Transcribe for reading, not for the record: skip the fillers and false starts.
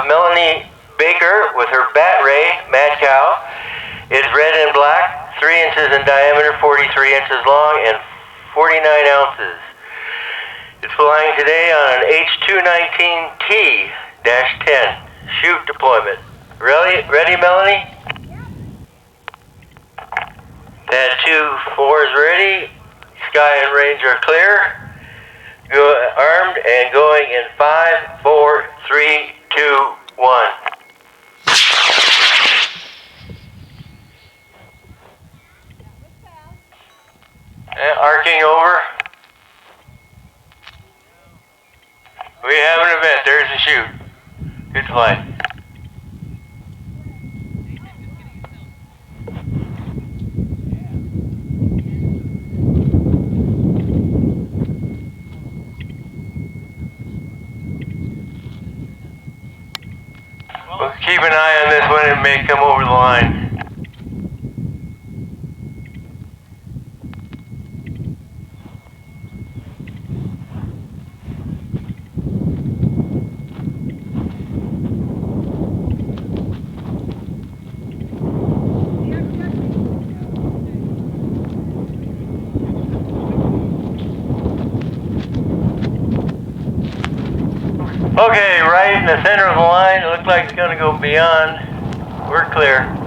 Melanie Baker with her Batray Madcow is red and black, 3 inches in diameter, 43 inches long, and 49 ounces. It's flying today on an H219T-10 shoot deployment. Ready, Melanie? Pad 2-4 is ready. Sky and range are clear. Armed and going in 5, 4, 3, 2, 1. Arcing over. We have an event. There's the shoot. Good flight. Well, keep an eye on this one. It may come over the line. Okay, right in the center of the line. It looks like it's going to go beyond. We're clear.